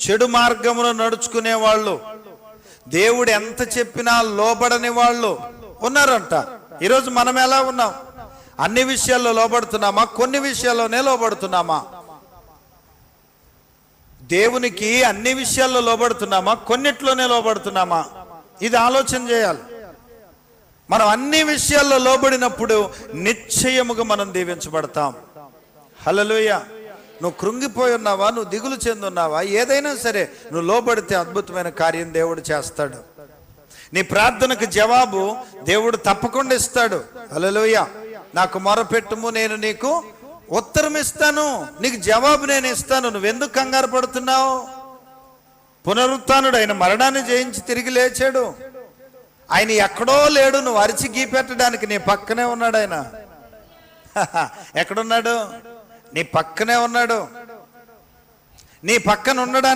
చెడు మార్గములో నడుచుకునే వాళ్ళు, దేవుడు ఎంత చెప్పినా లోబడని వాళ్ళు ఉన్నారంట. ఈరోజు మనం ఎలా ఉన్నాం? అన్ని విషయాల్లో లోబడుతున్నామా? కొన్ని విషయాల్లోనే లోబడుతున్నామా? దేవునికి అన్ని విషయాల్లో లోబడుతున్నామా? కొన్నిట్లోనే లోబడుతున్నామా? ఇది ఆలోచన చేయాలి. మనం అన్ని విషయాల్లో లోబడినప్పుడు నిశ్చయముగా మనం దీవించబడతాం. హల్లెలూయా. నువ్వు కృంగిపోయి ఉన్నావా, నువ్వు దిగులు చెందున్నావా, ఏదైనా సరే నువ్వు లోబడితే అద్భుతమైన కార్యం దేవుడు చేస్తాడు. నీ ప్రార్థనకు జవాబు దేవుడు తప్పకుండా ఇస్తాడు. హల్లెలూయా. నాకు మొరపెట్టుము, నేను నీకు ఉత్తరం ఇస్తాను, నీకు జవాబు నేను ఇస్తాను. నువ్వెందుకు కంగారు పడుతున్నావు? పునరుత్థానుడు, ఆయన మరణాన్ని జయించి తిరిగి లేచాడు. ఆయన ఎక్కడో లేడు, నువ్వు అరిచి గీపెట్టడానికి. నీ పక్కనే ఉన్నాడు ఆయన. ఎక్కడున్నాడు? నీ పక్కనే ఉన్నాడు. నీ పక్కన ఉండడానికి